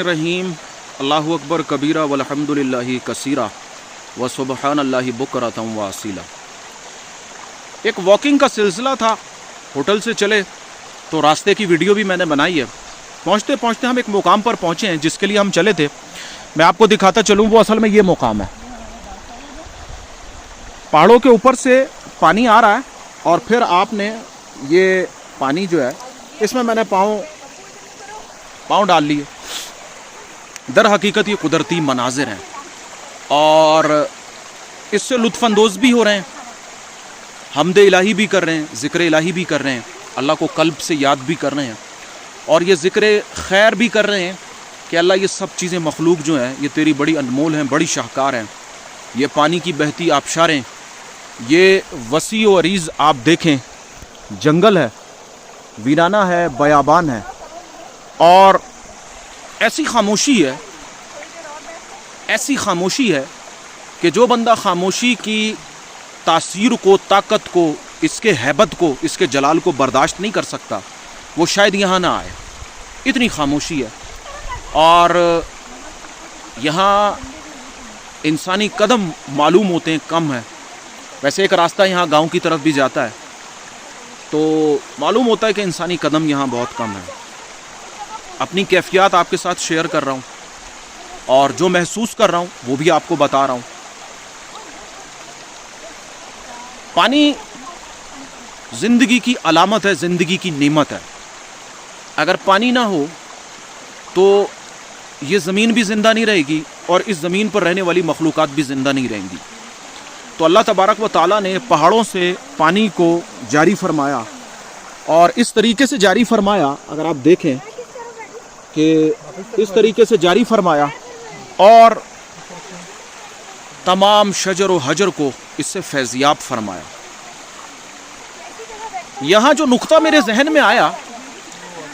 रहीम। अल्लाहु अकबर कबीरा वल्हम्दुलिल्लाहि कसीरा व सुबहानल्लाहि बुकरतम व असीला। एक वॉकिंग का सिलसिला था, होटल से चले तो रास्ते की वीडियो भी मैंने बनाई है। पहुँचते पहुँचते हम एक मुकाम पर पहुँचे हैं जिसके लिए हम चले थे। मैं आपको दिखाता चलूँ, वो असल में ये मुकाम है। पहाड़ों के ऊपर से पानी आ रहा है और फिर आपने ये पानी जो है इसमें मैंने पाँव डाल लिए। दर हकीकत ये कुदरती मनाजिर हैं और इससे लुत्फ़अंदोज़ भी हो रहे हैं, हमद इलाही भी कर रहे हैं, ज़िक्र इलाही भी कर रहे हैं, अल्लाह को कल्ब से याद भी कर रहे हैं और ये ज़िक्र खैर भी कर रहे हैं कि अल्लाह ये सब चीज़ें मखलूक जो हैं ये तेरी बड़ी अनमोल हैं, बड़ी शाहकार हैं। ये पानी की बहती आबशारें, ये वसी व अरीज़ आप देखें, जंगल है, वीराना है, बयाबान है और ऐसी खामोशी है कि जो बंदा खामोशी की तासीर को, ताकत को, इसके हैबत को, इसके जलाल को बर्दाश्त नहीं कर सकता, वो शायद यहाँ ना आए। इतनी खामोशी है और यहाँ इंसानी कदम मालूम होते हैं कम है। वैसे एक रास्ता यहाँ गांव की तरफ भी जाता है तो मालूम होता है कि इंसानी कदम यहाँ बहुत कम है। अपनी कैफियत आपके साथ शेयर कर रहा हूँ और जो महसूस कर रहा हूँ वो भी आपको बता रहा हूँ। पानी ज़िंदगी की अलामत है, ज़िंदगी की नेमत है। अगर पानी ना हो तो ये ज़मीन भी ज़िंदा नहीं रहेगी और इस ज़मीन पर रहने वाली मखलूक़ात भी ज़िंदा नहीं रहेंगी। तो अल्लाह तबारक व ताला ने पहाड़ों से पानी को जारी फरमाया और इस तरीके से जारी फरमाया, अगर आप देखें कि इस तरीके से जारी फरमाया और तमाम शजर व हजर को इससे फैज़याब फरमाया। यहाँ जो नुक्ता मेरे जहन में आया,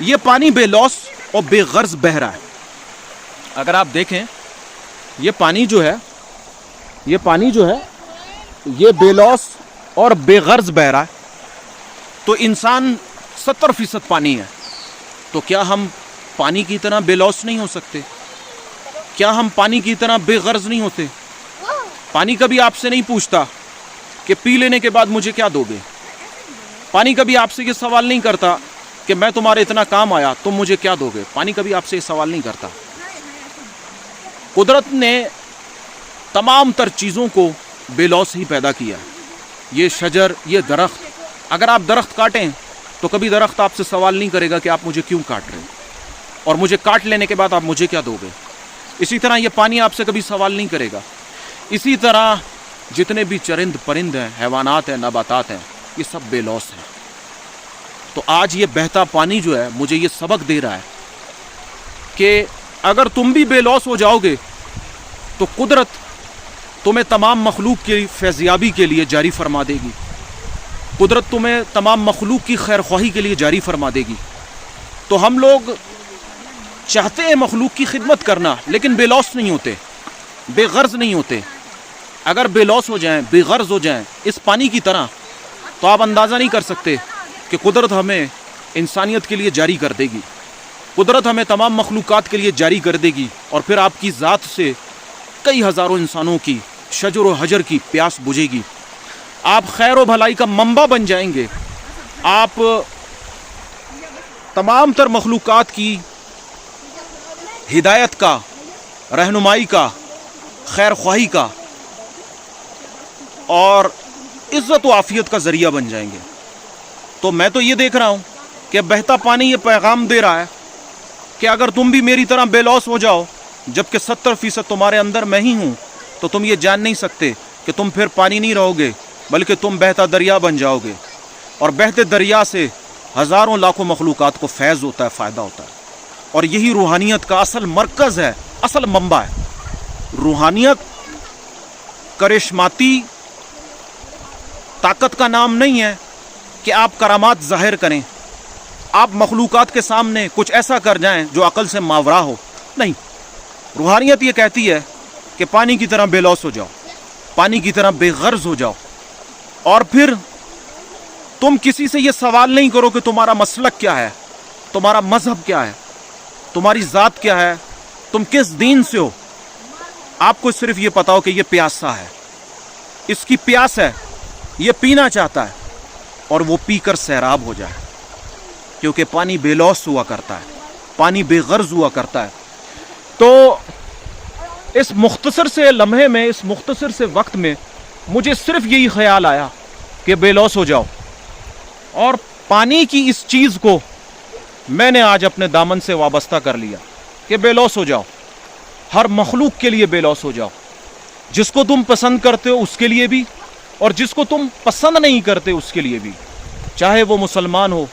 ये पानी बेलौस और बेगर्ज बह रहा है। अगर आप देखें ये पानी जो है ये बेलौस और बेगर्ज बह रहा है। तो इंसान 70% पानी है, तो क्या हम पानी की तरह बेलौस नहीं हो सकते? क्या हम पानी की तरह बेगर्ज नहीं होते? पानी कभी आपसे नहीं पूछता कि पी लेने के बाद मुझे क्या दोगे। पानी कभी आपसे ये सवाल नहीं करता कि मैं तुम्हारे इतना काम आया, तुम मुझे क्या दोगे। पानी कभी आपसे ये सवाल नहीं करता। कुदरत ने तमाम तर चीज़ों को बेलौस ही पैदा किया। ये शजर, ये दरख्त, अगर आप दरख्त काटें तो कभी दरख्त आपसे सवाल नहीं करेगा कि आप मुझे क्यों काट रहे हैं और मुझे काट लेने के बाद आप मुझे क्या दोगे। इसी तरह ये पानी आपसे कभी सवाल नहीं करेगा। इसी तरह जितने भी चरिंद परिंद हैं, हैवानात हैं, नबातात हैं, ये सब बेलौस हैं। तो आज ये बहता पानी जो है मुझे ये सबक दे रहा है कि अगर तुम भी बेलौस हो जाओगे तो कुदरत तुम्हें तमाम मखलूक की फैज़याबी के लिए जारी फरमा देगी। कुदरत तुम्हें तमाम मखलूक की खैर ख्वाही के लिए जारी फरमा देगी। तो हम लोग चाहते हैं मखलूक की खिदमत करना, लेकिन बेलौस नहीं होते, बेगर्ज नहीं होते। अगर बेलौस हो जाएं, बेगर्ज हो जाएं इस पानी की तरह, तो आप अंदाज़ा नहीं कर सकते कि कुदरत हमें इंसानियत के लिए जारी कर देगी। कुदरत हमें तमाम मखलूक़ात के लिए जारी कर देगी और फिर आपकी ज़ात से कई हज़ारों इंसानों की शजर व हजर की प्यास बुझेगी। आप खैर व भलाई का मंबा बन जाएंगे। आप तमाम तर मखलूक़ात की हिदायत का, रहनुमाई का, खैर ख्वाही का और इज़्ज़त व आफ़ियत का ज़रिया बन जाएंगे। तो मैं तो ये देख रहा हूँ कि बहता पानी ये पैगाम दे रहा है कि अगर तुम भी मेरी तरह बेलौस हो जाओ, जबकि 70% तुम्हारे अंदर मैं ही हूँ, तो तुम ये जान नहीं सकते कि तुम फिर पानी नहीं रहोगे, बल्कि तुम बहता दरिया बन जाओगे और बहते दरिया से हज़ारों लाखों मखलूक़ात को फैज़ होता है, फ़ायदा होता है। और यही रूहानियत का असल मरकज़ है, असल मंबा है। रूहानियत करिश्माती ताकत का नाम नहीं है कि आप करामात ज़ाहिर करें, आप मखलूक़ात के सामने कुछ ऐसा कर जाएं जो अक़ल से मावरा हो। नहीं, रूहानियत ये कहती है कि पानी की तरह बेलौस हो जाओ, पानी की तरह बेगर्ज हो जाओ और फिर तुम किसी से ये सवाल नहीं करो कि तुम्हारा मसलक क्या है, तुम्हारा मजहब क्या है, तुम्हारी ज़ात क्या है, تم کس دین سے ہو، آپ کو صرف یہ پتا ہو کہ یہ پیاسا ہے، اس کی پیاس ہے، یہ پینا چاہتا ہے، اور وہ پی کر سیراب ہو جائے، کیونکہ پانی بے لوث ہوا کرتا ہے، پانی بے غرض ہوا کرتا ہے۔ تو اس مختصر سے لمحے میں، اس مختصر سے وقت میں مجھے صرف یہی خیال آیا کہ بے لوث ہو جاؤ، اور پانی کی اس چیز کو میں نے آج اپنے دامن سے وابستہ کر لیا کہ بے لوث ہو جاؤ، ہر مخلوق کے لیے بے لوث ہو جاؤ، جس کو تم پسند کرتے ہو اس کے لیے بھی، اور جس کو تم پسند نہیں کرتے اس کے لیے بھی، چاہے وہ مسلمان ہو،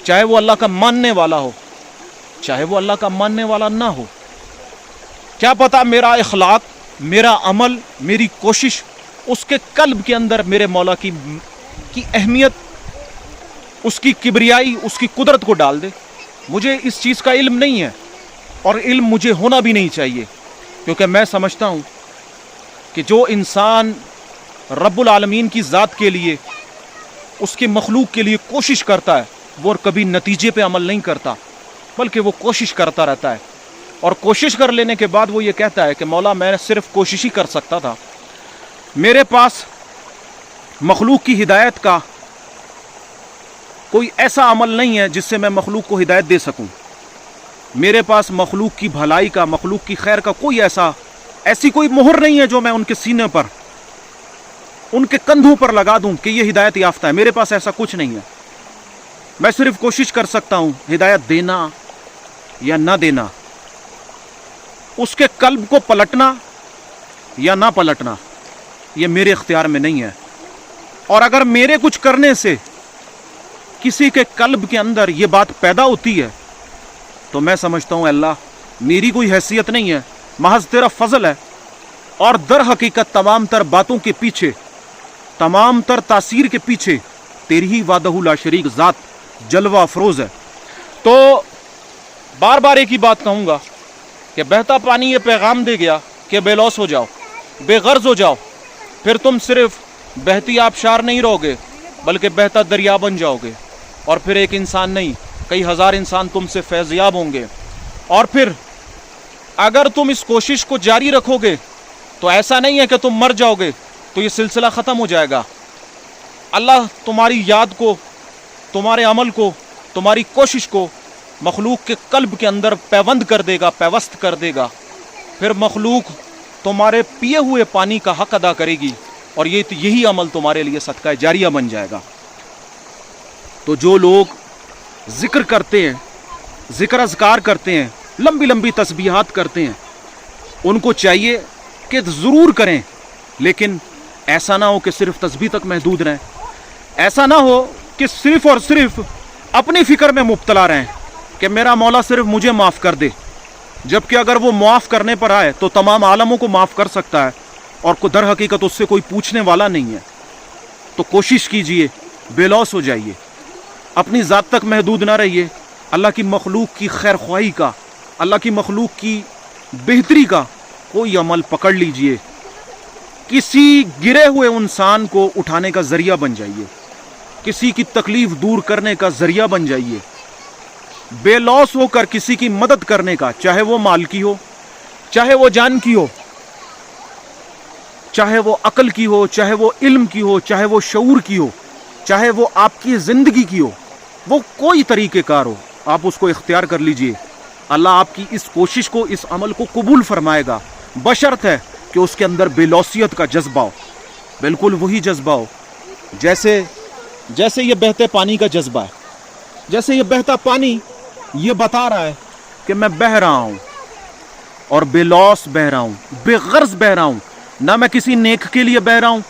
چاہے وہ اللہ کا ماننے والا ہو، چاہے وہ اللہ کا ماننے والا نہ ہو۔ کیا پتا میرا اخلاق، میرا عمل، میری کوشش اس کے قلب کے اندر میرے مولا کی اہمیت، اس کی کبریائی، اس کی قدرت کو ڈال دے۔ مجھے اس چیز کا علم نہیں ہے، اور علم مجھے ہونا بھی نہیں چاہیے، کیونکہ میں سمجھتا ہوں کہ جو انسان رب العالمین کی ذات کے لیے، اس کی مخلوق کے لیے کوشش کرتا ہے، وہ کبھی نتیجے پہ عمل نہیں کرتا، بلکہ وہ کوشش کرتا رہتا ہے، اور کوشش کر لینے کے بعد وہ یہ کہتا ہے کہ مولا میں صرف کوشش ہی کر سکتا تھا، میرے پاس مخلوق کی ہدایت کا کوئی ایسا عمل نہیں ہے جس سے میں مخلوق کو ہدایت دے سکوں، میرے پاس مخلوق کی بھلائی کا، مخلوق کی خیر کا کوئی ایسی کوئی مہر نہیں ہے جو میں ان کے سینے پر، ان کے کندھوں پر لگا دوں کہ یہ ہدایت یافتہ ہے۔ میرے پاس ایسا کچھ نہیں ہے، میں صرف کوشش کر سکتا ہوں ہدایت دینا یا نہ دینا، اس کے قلب کو پلٹنا یا نہ پلٹنا، یہ میرے اختیار میں نہیں ہے۔ اور اگر میرے کچھ کرنے سے کسی کے قلب کے اندر یہ بات پیدا ہوتی ہے تو میں سمجھتا ہوں اللہ میری کوئی حیثیت نہیں ہے، محض تیرا فضل ہے، اور در حقیقت تمام تر باتوں کے پیچھے، تمام تر تاثیر کے پیچھے تیری ہی وحدہ لا شریک ذات جلوہ افروز ہے۔ تو بار بار ایک ہی بات کہوں گا کہ بہتا پانی یہ پیغام دے گیا کہ بے لوث ہو جاؤ، بے غرض ہو جاؤ، پھر تم صرف بہتی آبشار نہیں رہو گے بلکہ بہتا دریا بن جاؤ گے، اور پھر ایک انسان نہیں کئی ہزار انسان تم سے فیضیاب ہوں گے۔ اور پھر اگر تم اس کوشش کو جاری رکھو گے تو ایسا نہیں ہے کہ تم مر جاؤ گے تو یہ سلسلہ ختم ہو جائے گا، اللہ تمہاری یاد کو، تمہارے عمل کو، تمہاری کوشش کو مخلوق کے قلب کے اندر پیوند کر دے گا، پیوست کر دے گا، پھر مخلوق تمہارے پیے ہوئے پانی کا حق ادا کرے گی، اور یہی عمل تمہارے لیے صدقہ جاریہ بن جائے گا۔ تو جو لوگ ذکر کرتے ہیں، ذکر اذکار کرتے ہیں، لمبی لمبی تسبیحات کرتے ہیں، ان کو چاہیے کہ ضرور کریں، لیکن ایسا نہ ہو کہ صرف تسبیح تک محدود رہیں، ایسا نہ ہو کہ صرف اور صرف اپنی فکر میں مبتلا رہیں کہ میرا مولا صرف مجھے معاف کر دے، جبکہ اگر وہ معاف کرنے پر آئے تو تمام عالموں کو معاف کر سکتا ہے، اور در حقیقت اس سے کوئی پوچھنے والا نہیں ہے۔ تو کوشش کیجئے، بے لوث ہو جائیے، اپنی ذات تک محدود نہ رہیے، اللہ کی مخلوق کی خیر خواہی کا، اللہ کی مخلوق کی بہتری کا کوئی عمل پکڑ لیجئے، کسی گرے ہوئے انسان کو اٹھانے کا ذریعہ بن جائیے، کسی کی تکلیف دور کرنے کا ذریعہ بن جائیے، بے لوث ہو کر کسی کی مدد کرنے کا، چاہے وہ مال کی ہو، چاہے وہ جان کی ہو، چاہے وہ عقل کی ہو، چاہے وہ علم کی ہو، چاہے وہ شعور کی ہو، چاہے وہ آپ کی زندگی کی ہو، وہ کوئی طریقہ کار ہو، آپ اس کو اختیار کر لیجئے، اللہ آپ کی اس کوشش کو، اس عمل کو قبول فرمائے گا، بشرط ہے کہ اس کے اندر بے لوثیت کا جذبہ ہو، بالکل وہی جذبہ ہو جیسے یہ بہتے پانی کا جذبہ ہے، جیسے یہ بہتا پانی یہ بتا رہا ہے کہ میں بہہ رہا ہوں، اور بے لوث بہہ رہا ہوں، بے غرض بہہ رہا ہوں، نہ میں کسی نیک کے لیے بہہ رہا ہوں،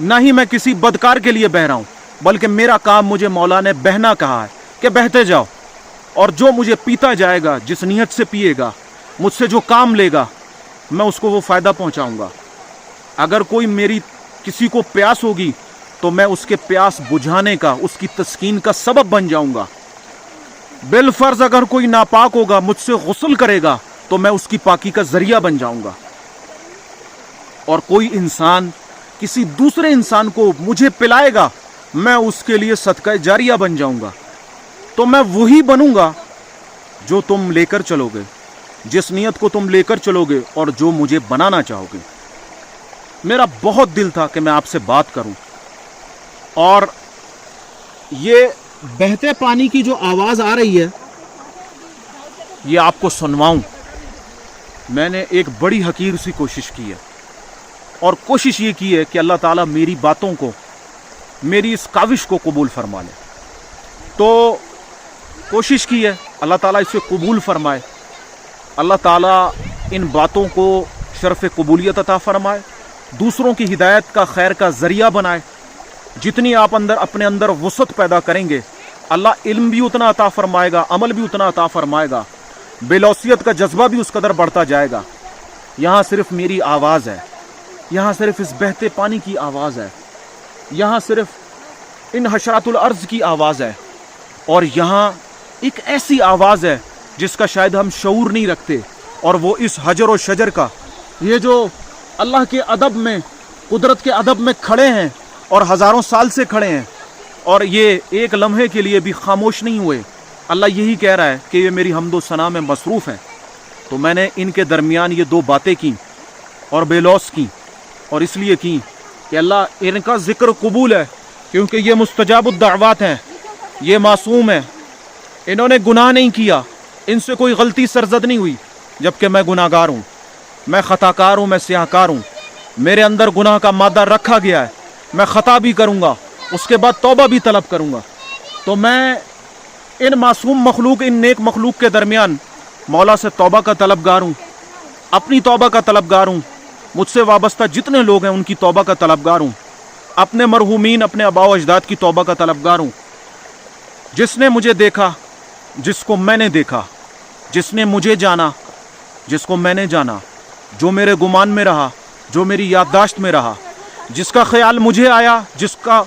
نہ ہی میں کسی بدکار کے لیے بہہ رہا ہوں، بلکہ میرا کام، مجھے مولا نے بہنا کہا ہے کہ بہتے جاؤ، اور جو مجھے پیتا جائے گا، جس نیت سے پیے گا، مجھ سے جو کام لے گا، میں اس کو وہ فائدہ پہنچاؤں گا۔ اگر کوئی میری کسی کو پیاس ہوگی تو میں اس کے پیاس بجھانے کا، اس کی تسکین کا سبب بن جاؤں گا۔ بالفرض اگر کوئی ناپاک ہوگا، مجھ سے غسل کرے گا تو میں اس کی پاکی کا ذریعہ بن جاؤں گا۔ اور کوئی انسان کسی دوسرے انسان کو مجھے پلائے گا، میں اس کے لیے صدقہ جاریہ بن جاؤں گا۔ تو میں وہی بنوں گا جو تم لے کر چلو گے، जिस नीयत को तुम लेकर चलोगे और जो मुझे बनाना चाहोगे। मेरा बहुत दिल था कि मैं आपसे बात करूं और ये बहते पानी की जो आवाज़ आ रही है ये आपको सुनवाऊं। मैंने एक बड़ी हकीर सी कोशिश की है और कोशिश ये की है कि अल्लाह ताला मेरी बातों को, मेरी इस काविश को कबूल फरमा ले। तो कोशिश की है, अल्लाह ताला इसे कबूल फरमाए। अल्लाह ताला इन बातों को शरफ़ कबूलियत अता फरमाए, दूसरों की हिदायत का, खैर का ज़रिया बनाए। जितनी आप अपने अंदर वसअत पैदा करेंगे, अल्लाह इल्म भी उतना अता फरमाएगा, अमल भी उतना अता फरमाएगा, बेलौसियत का जज्बा भी उस कदर बढ़ता जाएगा। यहाँ सिर्फ मेरी आवाज़ है, यहाँ सिर्फ इस बहते पानी की आवाज़ है, यहाँ सिर्फ इन हशरातुल अर्ज़ की आवाज़ है, और यहाँ एक ऐसी आवाज़ है जिसका शायद हम शऊर नहीं रखते, और वो इस हजर और शजर का, ये जो अल्लाह के अदब में, कुदरत के अदब में खड़े हैं और हज़ारों साल से खड़े हैं और ये एक लम्हे के लिए भी खामोश नहीं हुए। अल्लाह यही कह रहा है कि ये मेरी हम्दो सना में मसरूफ़ हैं। तो मैंने इनके दरमियान ये दो बातें की और बेलौस की, और इसलिए की कि अल्लाह इनका ज़िक्र कबूल है, क्योंकि ये मुस्तजाबुद्दावात हैं, ये मासूम है, इन्होंने गुनाह नहीं किया, इनसे कोई गलती सरजद नहीं हुई, जबकि मैं गुनाहगार हूँ, मैं ख़ताकार हूँ, मैं स्याहकार हूँ, मेरे अंदर गुनाह का मादा रखा गया है, मैं ख़ता भी करूँगा, उसके बाद तौबा भी तलब करूँगा। तो मैं इन मासूम मखलूक, इन नेक मखलूक के दरमियान मौला से तौबा का तलबगार हूँ, अपनी तौबा का तलबगार हूँ, मुझसे वाबस्ता जितने लोग हैं उनकी तौबा का तलबगार हूँ, अपने मरहूमीन, अपने आबाओ अजदाद की तौबा का तलबगार हूँ। जिसने मुझे देखा, जिसको मैंने देखा, जिसने मुझे जाना, जिसको मैंने जाना, जो मेरे गुमान में रहा, जो मेरी याददाश्त में रहा, जिसका ख्याल मुझे आया, जिसका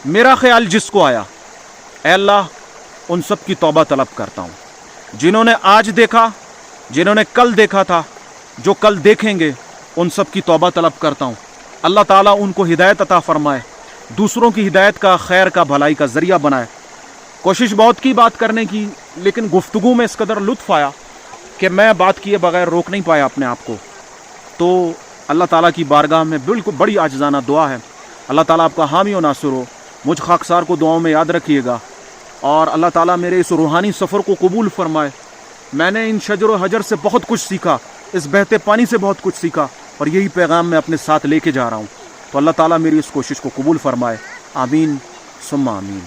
मेरा ख्याल जिसको आया, ऐ अल्लाह उन सब की तौबा तलब करता हूँ। जिन्होंने आज देखा, जिन्होंने कल देखा था, जो कल देखेंगे, उन सब की तौबा तलब करता हूँ। अल्लाह ताला उनको हिदायत अता फरमाए, दूसरों की हिदायत का, खैर का, भलाई का ज़रिया बनाए। कोशिश बहुत की बात करने की, लेकिन गुफ्तगू में इस कदर लुत्फ़ आया कि मैं बात किए बगैर रोक नहीं पाया अपने आप को। तो अल्लाह ताला की बारगाह में बिल्कुल बड़ी आजिज़ाना दुआ है, अल्लाह ताला आपका हामी और नासिर हो। मुझ खाकसार को दुआओं में याद रखिएगा और अल्लाह ताला मेरे इस रूहानी सफ़र को कबूल फरमाए। मैंने इन शजर और हजर से बहुत कुछ सीखा, इस बहते पानी से बहुत कुछ सीखा, और यही पैगाम मैं अपने साथ लेके जा रहा हूँ। तो अल्लाह ताला मेरी इस कोशिश को कबूल फरमाए। आमीन सुम्मा आमीन।